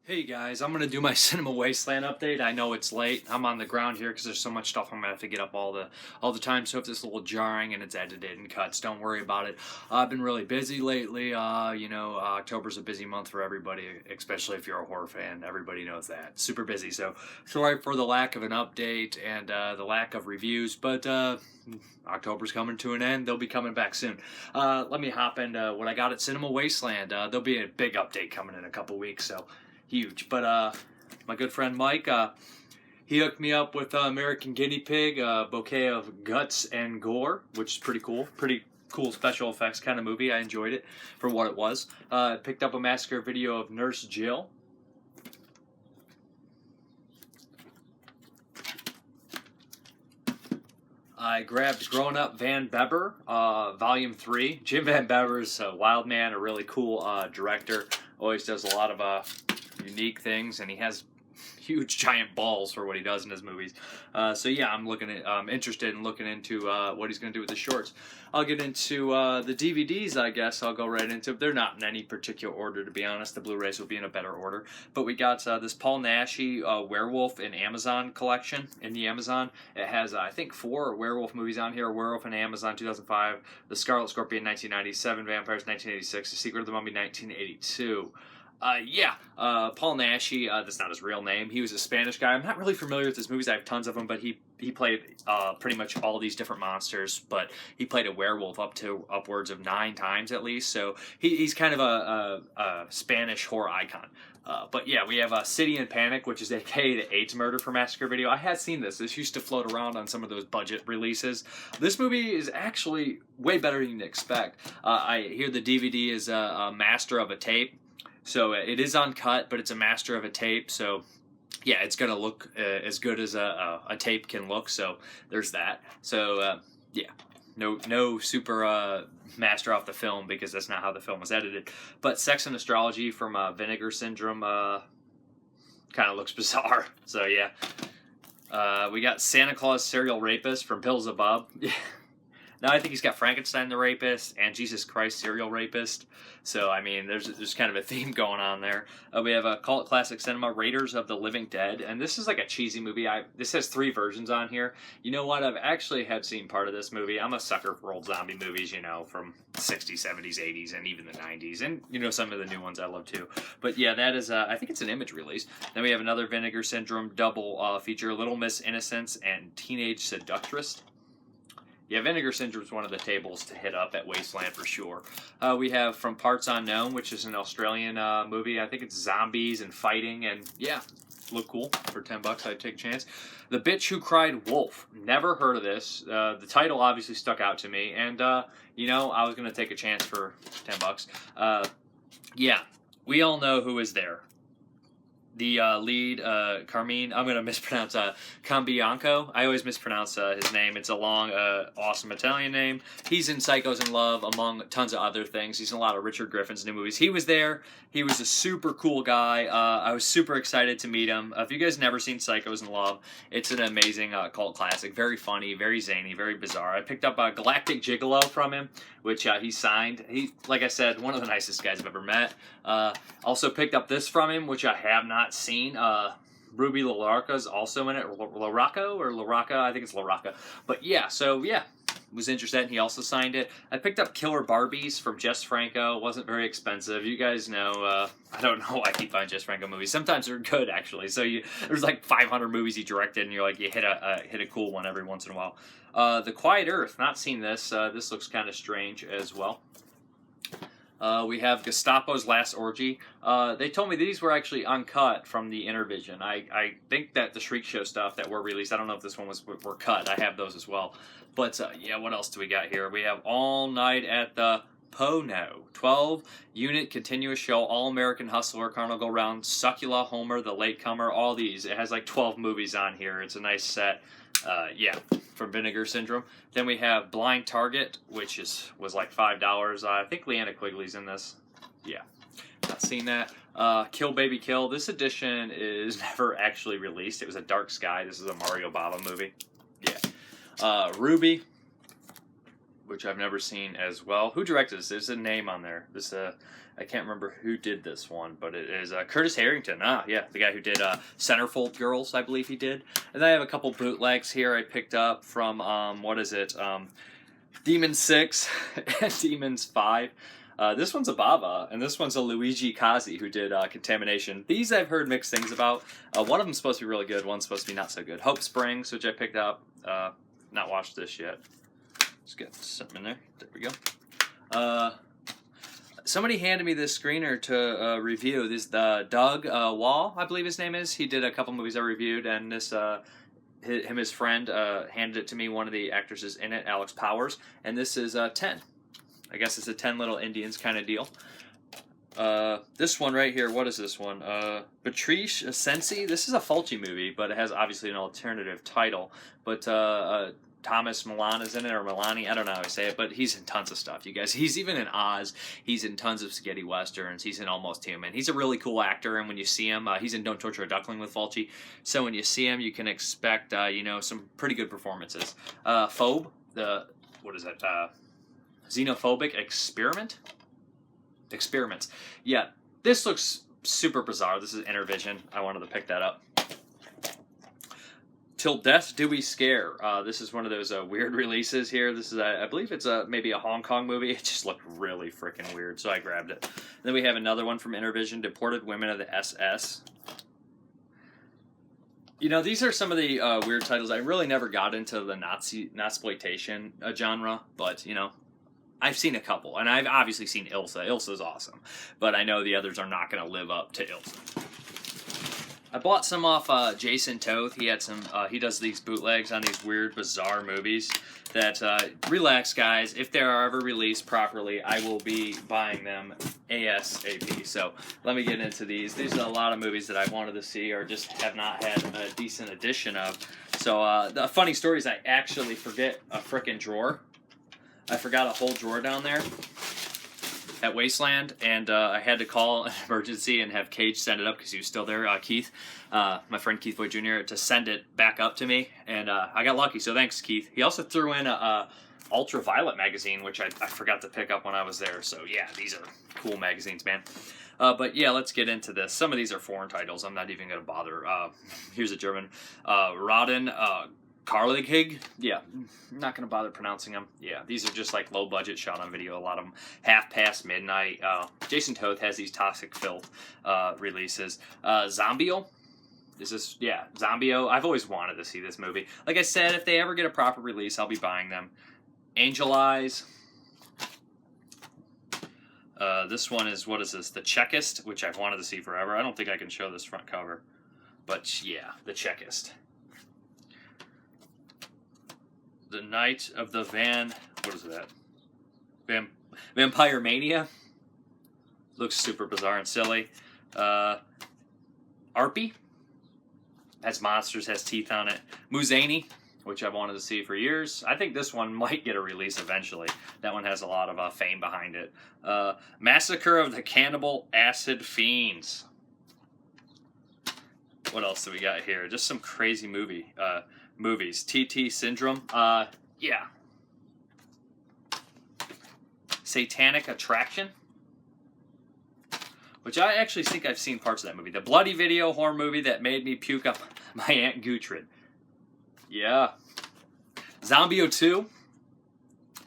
Hey guys, I'm gonna do my Cinema Wasteland update. I know it's late. I'm on the ground here because there's so much stuff I'm gonna have to get up all the time. So if it's a little jarring and it's edited and cuts, don't worry about it. I've been really busy lately. October's a busy month for everybody, especially if you're a horror fan. Everybody knows that. Super busy. So sorry for the lack of an update and the lack of reviews, but October's coming to an end. They'll be coming back soon. Let me hop into what I got at Cinema Wasteland. There'll be a big update coming in a couple weeks. So. Huge. But my good friend Mike, he hooked me up with American Guinea Pig, Bouquet of Guts and Gore, which is pretty cool. Pretty cool special effects kind of movie. I enjoyed it for what it was. Picked up a massacre video of Nurse Jill. I grabbed Up Vanbebber, Volume 3. Jim Vanbebber's a wild man, a really cool director. Always does a lot of unique things, and he has huge giant balls for what he does in his movies. So yeah, I'm interested in looking into what he's going to do with the shorts. I'll get into the DVDs, I guess. I'll go right into. They're not in any particular order, to be honest. The Blu-rays will be in a better order. But we got this Paul Naschy Werewolf in Amazon collection in the Amazon. It has I think 4 werewolf movies on here. Werewolf in Amazon 2005, The Scarlet Scorpion 1997, Vampires 1986, The Secret of the Mummy 1982. Paul Naschy, that's not his real name. He was a Spanish guy. I'm not really familiar with his movies. I have tons of them, but he played pretty much all these different monsters, but he played a werewolf upwards of 9 times at least, so he's kind of a Spanish horror icon. But yeah, we have City in Panic, which is aka the AIDS Murder for Massacre video. I had seen this. This used to float around on some of those budget releases. This movie is actually way better than you'd expect. I hear the DVD is a master of a tape. So it is uncut, but it's a master of a tape. So yeah, it's gonna look as good as a tape can look. So there's that. So yeah, no super master off the film because that's not how the film was edited. But Sex and Astrology from Vinegar Syndrome kind of looks bizarre. So yeah, we got Santa Claus Serial Rapist from Pills Above. Now I think he's got Frankenstein the Rapist and Jesus Christ Serial Rapist. So, I mean, there's kind of a theme going on there. We have a cult classic cinema, Raiders of the Living Dead. And this is like a cheesy movie. This has 3 versions on here. You know what? I've actually have seen part of this movie. I'm a sucker for old zombie movies, from 60s, 70s, 80s, and even the 90s. And, some of the new ones I love too. But yeah, that is, I think it's an Image release. Then we have another Vinegar Syndrome double feature, Little Miss Innocence and Teenage Seductress. Yeah, Vinegar Syndrome is one of the tables to hit up at Wasteland for sure. We have From Parts Unknown, which is an Australian movie. I think it's zombies and fighting, and yeah, look cool. For $10, I'd take a chance. The Bitch Who Cried Wolf. Never heard of this. The title obviously stuck out to me, and I was going to take a chance for $10. Yeah, we all know who is there. The lead, Carmine, I'm going to mispronounce Cambianco. I always mispronounce his name. It's a long, awesome Italian name. He's in Psychos in Love, among tons of other things. He's in a lot of Richard Griffin's new movies. He was there. He was a super cool guy. I was super excited to meet him. If you guys never seen Psychos in Love, it's an amazing cult classic. Very funny, very zany, very bizarre. I picked up a Galactic Gigolo from him, which he signed. He, like I said, one of the nicest guys I've ever met. Also picked up this from him, which I have not seen. Ruby LaRocca's also in it. LaRocca? I think it's LaRocca. But yeah, so yeah, was interested, and he also signed it. I picked up Killer Barbys from Jess Franco. Wasn't very expensive. You guys know, I don't know why I keep buying Jess Franco movies. Sometimes they're good, actually. So there's like 500 movies he directed, and you're like, you hit a cool one every once in a while. The Quiet Earth. Not seen this. This looks kind of strange as well. We have Gestapo's Last Orgy. They told me these were actually uncut from the Intervision. I think that the Shriek Show stuff that were released, I don't know if this one were cut. I have those as well. But yeah, what else do we got here? We have All Night at the Pono. 12-unit continuous show, All-American Hustler, Carnival Go Round, Succula, Homer, The Latecomer, all these. It has like 12 movies on here. It's a nice set. Yeah, from Vinegar Syndrome. Then we have Blind Target, which was like $5. I think Leanna Quigley's in this. Yeah, not seen that. Kill Baby Kill. This edition is never actually released. It was a Dark Sky. This is a Mario Bava movie. Yeah. Ruby. which I've never seen as well. Who directed this? There's a name on there. This I can't remember who did this one, but it is Curtis Harrington. Ah, yeah, the guy who did Centerfold Girls, I believe he did. And then I have a couple bootlegs here I picked up from, what is it? Demons 6 and Demons 5. This one's a Baba, and this one's a Luigi Kazi who did Contamination. These I've heard mixed things about. One of them's supposed to be really good, one's supposed to be not so good. Hope Springs, which I picked up. Not watched this yet. Let's get something in there. There we go. Somebody handed me this screener to review. This is the Doug Wall, I believe his name is. He did a couple movies I reviewed, and this his friend handed it to me. One of the actors is in it, Alex Powers, and this is 10. I guess it's a 10 Little Indians kind of deal. This one right here, what is this one? Beatrice Cenci. This is a Fulci movie, but it has obviously an alternative title. But Thomas Milan is in it, or Milani, I don't know how I say it, but he's in tons of stuff, you guys. He's even in Oz. He's in tons of spaghetti westerns. He's in Almost Human. He's a really cool actor, and when you see him, he's in Don't Torture a Duckling with Fulci. So when you see him, you can expect, some pretty good performances. Phobe, what is that? Xenophobic Experiments. Yeah, this looks super bizarre. This is Intervision. I wanted to pick that up. Till Death Do We Scare. This is one of those weird releases here. This is, I believe it's maybe a Hong Kong movie. It just looked really freaking weird, so I grabbed it. And then we have another one from Intervision, Deported Women of the SS. You know, these are some of the weird titles. I really never got into the Nazi-exploitation genre, but, you know, I've seen a couple, and I've obviously seen Ilsa. Ilsa's awesome, but I know the others are not going to live up to Ilsa. I bought some off Jason Toth. He had some. He does these bootlegs on these weird, bizarre movies. That relax, guys. If they are ever released properly, I will be buying them ASAP. So let me get into these. These are a lot of movies that I wanted to see or just have not had a decent edition of. So the funny story is I actually forget a frickin' drawer. I forgot a whole drawer down there at Wasteland, and I had to call an emergency and have Cage send it up because he was still there, Keith, my friend Keith Boyd Jr., to send it back up to me, and I got lucky, so thanks, Keith. He also threw in a Ultraviolet magazine, which I forgot to pick up when I was there, so yeah, these are cool magazines, man. But yeah, let's get into this. Some of these are foreign titles. I'm not even going to bother. Here's a German. Radden Karlighed. Yeah, I'm not going to bother pronouncing them. Yeah, these are just like low budget shot on video. A lot of them half past midnight. Jason Toth has these Toxic Filth releases. Zombio. Is this? Yeah, Zombio. I've always wanted to see this movie. Like I said, if they ever get a proper release, I'll be buying them. Angel Eyes. This one is, what is this? The Chekist, which I've wanted to see forever. I don't think I can show this front cover. But yeah, The Chekist. The Night of the what is that? Vamprymania. Looks super bizarre and silly. Arpy. Has monsters, has teeth on it. Muzani, which I've wanted to see for years. I think this one might get a release eventually. That one has a lot of fame behind it. Massacre of the Cannibal Acid Fiends. What else do we got here? Just some crazy movies. TT Syndrome. Yeah. Satanic Attraction. Which I actually think I've seen parts of that movie. The bloody video horror movie that made me puke up my Aunt Gutrid. Yeah. Zombio 2.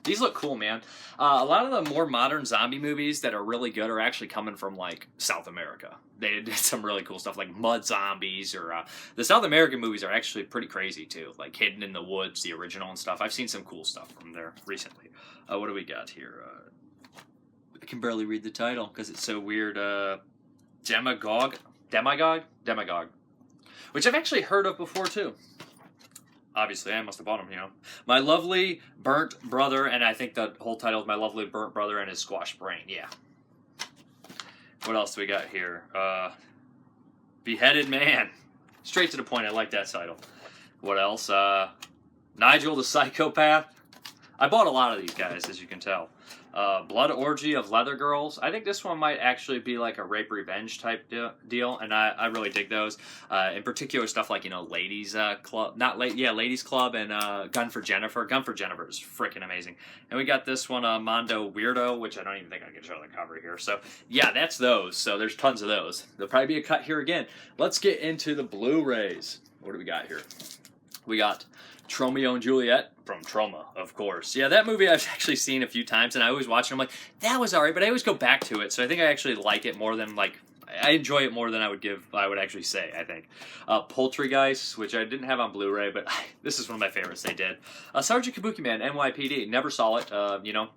These look cool, man. A lot of the more modern zombie movies that are really good are actually coming from, like, South America. They did some really cool stuff, like Mud Zombies, or the South American movies are actually pretty crazy, too. Like Hidden in the Woods, the original and stuff. I've seen some cool stuff from there recently. What do we got here? I can barely read the title because it's so weird. Demagogue? Which I've actually heard of before, too. Obviously, I must have bought them, you know. My Lovely Burnt Brother, and I think the whole title is My Lovely Burnt Brother and His Squashed Brain. Yeah. What else do we got here? Beheaded Man. Straight to the point. I like that title. What else? Nigel the Psychopath. I bought a lot of these guys, as you can tell. Blood Orgy of Leather Girls. I think this one might actually be like a rape revenge type deal, and I really dig those. In particular, stuff like, you know, Ladies Club, Ladies Club, and Gun for Jennifer. Gun for Jennifer is freaking amazing. And we got this one, Mondo Weirdo, which I don't even think I can show the cover here. So yeah, that's those. So there's tons of those. There'll probably be a cut here again. Let's get into the Blu-rays. What do we got here? We got Tromeo and Juliet from Troma, of course. Yeah, that movie I've actually seen a few times, and I always watch it. I'm like, that was alright, but I always go back to it. So I think I actually like it more than, like, I enjoy it more than I would actually say, I think. Poultrygeist, which I didn't have on Blu-ray, but this is one of my favorites they did. Sergeant Kabuki Man, NYPD. Never saw it, you know.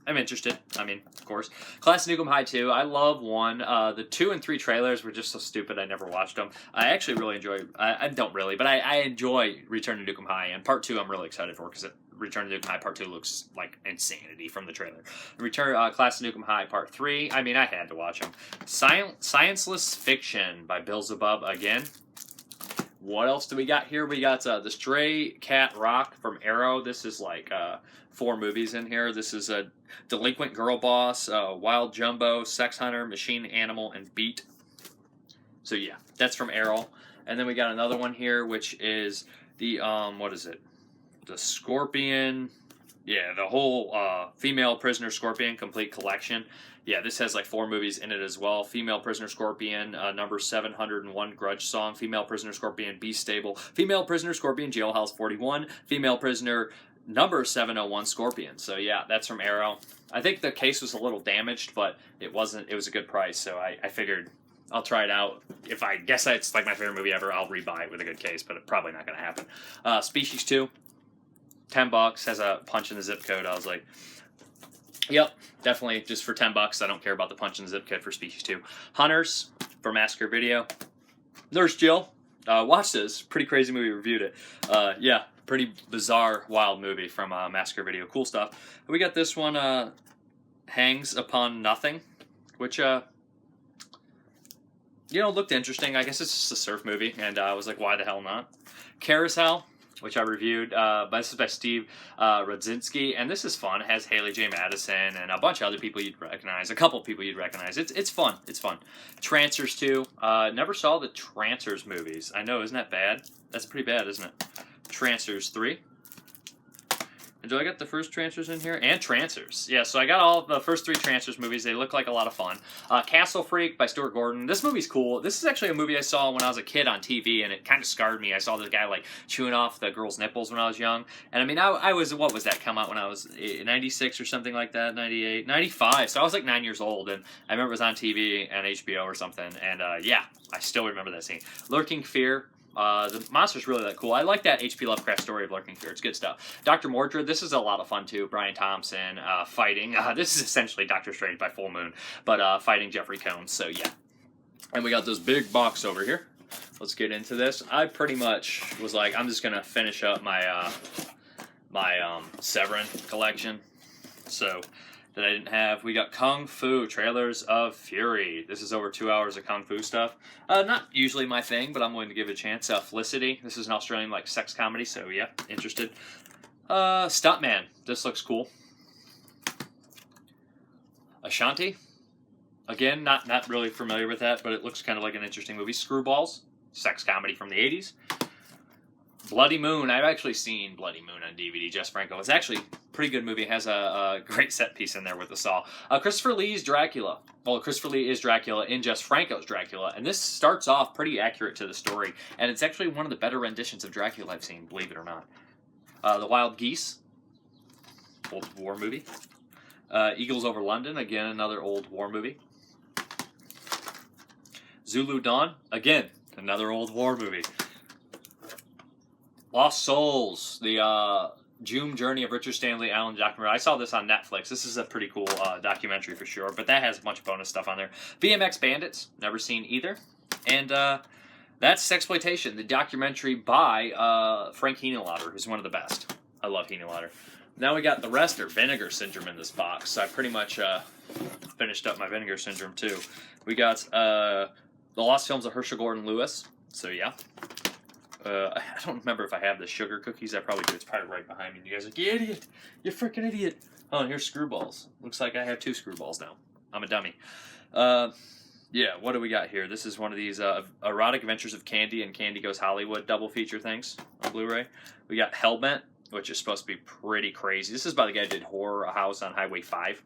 I'm interested. I mean, of course. Class of Nuke 'Em High 2. I love 1. The 2 and 3 trailers were just so stupid I never watched them. I actually really enjoy... I don't really, but I enjoy Return to Nuke 'Em High. And Part 2 I'm really excited for because Return to Nuke 'Em High Part 2 looks like insanity from the trailer. Class of Nuke 'Em High Part 3. I mean, I had to watch them. Scienceless Fiction by Beelzebub again. What else do we got here? We got The Stray Cat Rock from Arrow. This is like 4 movies in here. This is a Delinquent Girl Boss, Wild Jumbo, Sex Hunter, Machine Animal, and Beat. So yeah, that's from Arrow. And then we got another one here, which is the, what is it? The Scorpion. Yeah, the whole Female Prisoner Scorpion complete collection. Yeah, this has like 4 movies in it as well. Female Prisoner Scorpion, number 701, Grudge Song. Female Prisoner Scorpion, Be Stable. Female Prisoner Scorpion, Jailhouse 41. Female Prisoner, number 701, Scorpion. So yeah, that's from Arrow. I think the case was a little damaged, but it wasn't. It was a good price, so I figured I'll try it out. If I guess it's like my favorite movie ever, I'll rebuy it with a good case, but it's probably not going to happen. Species 2, $10, has a punch in the zip code. I was like, yep, definitely just for $10. I don't care about the punch in the zip code for Species 2. Hunters for Massacre Video. Nurse Jill. Watch this. Pretty crazy movie. Reviewed it. Yeah, pretty bizarre, wild movie from Massacre Video. Cool stuff. We got this one, Hangs Upon Nothing, which, you know, looked interesting. I guess it's just a surf movie, and I was like, why the hell not? Carousel, which I reviewed. This is by Steve Radzinski, and this is fun. It has Haley J. Madison and a bunch of other people you'd recognize. A couple people you'd recognize. It's fun. It's fun. Trancers 2. Never saw the Trancers movies. I know, isn't that bad? That's pretty bad, isn't it? Trancers 3. And do I get the first Trancers in here? And Trancers. Yeah, so I got all the first 3 Trancers movies. They look like a lot of fun. Castle Freak by Stuart Gordon. This movie's cool. This is actually a movie I saw when I was a kid on TV, and it kind of scarred me. I saw this guy, like, chewing off the girl's nipples when I was young. And, I mean, I was, what was that come out when I was 96 or something like that? 98? 95. So I was, like, 9 years old, and I remember it was on TV and HBO or something. And, yeah, I still remember that scene. Lurking Fear. The monster's really that cool. I like that H.P. Lovecraft story of Lurking Fear. It's good stuff. Dr. Mordred, this is a lot of fun too. Brian Thompson fighting. This is essentially Doctor Strange by Full Moon, but fighting Jeffrey Combs. So yeah. And we got this big box over here. Let's get into this. I pretty much was like, I'm just gonna finish up my Severin collection. So that I didn't have. We got Kung Fu, Trailers of Fury. This is over 2 hours of Kung Fu stuff. Not usually my thing, but I'm willing to give it a chance. Felicity. This is an Australian, like, sex comedy, so yeah, interested. Stuntman. This looks cool. Ashanti. Again, not really familiar with that, but it looks kind of like an interesting movie. Screwballs. Sex comedy from the 80s. Bloody Moon. I've actually seen Bloody Moon on DVD. Jess Franco. It's actually a pretty good movie. It has a great set piece in there with the saw. Christopher Lee's Dracula. Well, Christopher Lee is Dracula in Jess Franco's Dracula, and this starts off pretty accurate to the story, and it's actually one of the better renditions of Dracula I've seen, believe it or not. The Wild Geese. Old war movie. Eagles Over London. Again, another old war movie. Zulu Dawn. Again, another old war movie. Lost Souls, the June Journey of Richard Stanley Allen documentary. I saw this on Netflix. This is a pretty cool documentary for sure, but that has a bunch of bonus stuff on there. BMX Bandits, never seen either. And that's Sexploitation, the documentary by Frank Henenlotter, who's one of the best. I love Henenlotter. Now we got the rest are Vinegar Syndrome in this box. I pretty much finished up my Vinegar Syndrome too. We got the Lost Films of Herschel Gordon Lewis. So yeah. I don't remember if I have the sugar cookies. I probably do. It's probably right behind me. You guys are like, you idiot! You freaking idiot! Oh, and here's screwballs. Looks like I have 2 screwballs now. I'm a dummy. Yeah, what do we got here? This is one of these Erotic Adventures of Candy and Candy Goes Hollywood double feature things on Blu-ray. We got Hellbent, which is supposed to be pretty crazy. This is by the guy who did Horror House on Highway 5.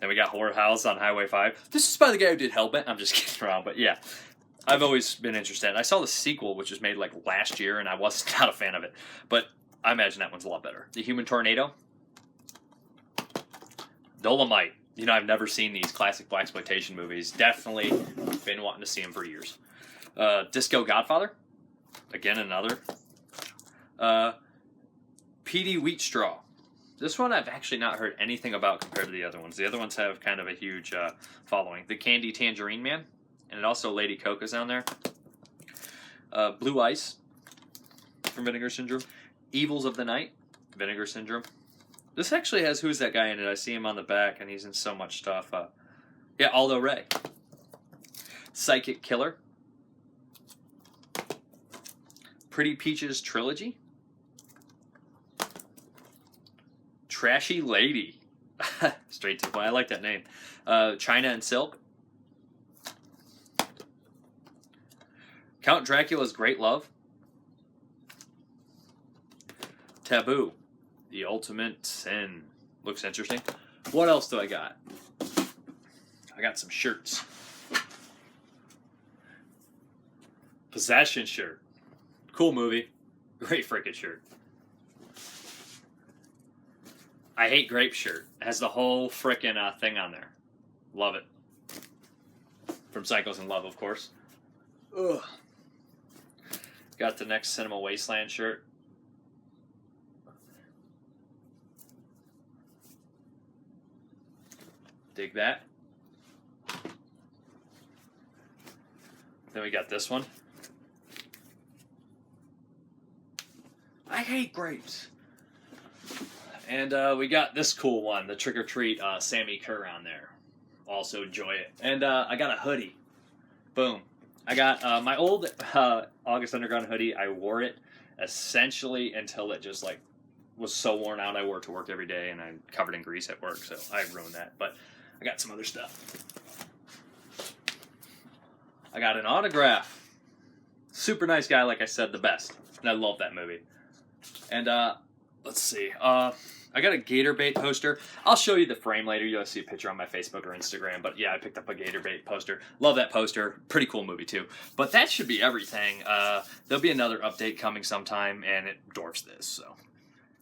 Then we got Horror House on Highway 5. This is by the guy who did Hellbent. I'm just kidding around, but yeah. I've always been interested. I saw the sequel, which was made like last year, and I was not a fan of it. But I imagine that one's a lot better. The Human Tornado. Dolomite. You know, I've never seen these classic blaxploitation movies. Definitely been wanting to see them for years. Disco Godfather. Again, another. P.D. Wheatstraw. This one I've actually not heard anything about compared to the other ones. The other ones have kind of a huge following. The Candy Tangerine Man. And also Lady Coco's on there. Blue Ice from Vinegar Syndrome. Evils of the Night. Vinegar Syndrome. This actually has Who's That Guy in it. I see him on the back, and he's in so much stuff. Yeah, Aldo Ray. Psychic Killer. Pretty Peaches Trilogy. Trashy Lady. Straight to the point. I like that name. China and Silk. Count Dracula's Great Love. Taboo. The Ultimate Sin. Looks interesting. What else do I got? I got some shirts. Possession shirt. Cool movie. Great freaking shirt. I Hate Grape shirt. It has the whole freaking thing on there. Love it. From Psychos in Love, of course. Ugh. Got the next Cinema Wasteland shirt. Dig that. Then we got this one. I Hate Grapes. And we got this cool one, the Trick or Treat Sammy Kerr on there. Also enjoy it. And I got a hoodie. Boom. I got my old August Underground hoodie. I wore it essentially until it just like was so worn out. I wore it to work every day, and I'm covered in grease at work, so I ruined that. But I got some other stuff. I got an autograph. Super nice guy, like I said, the best. And I love that movie. And let's see. I got a Gator Bait poster. I'll show you the frame later. You'll see a picture on my Facebook or Instagram. But yeah, I picked up a Gator Bait poster. Love that poster. Pretty cool movie too. But that should be everything. There'll be another update coming sometime, and it dwarfs this. So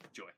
enjoy.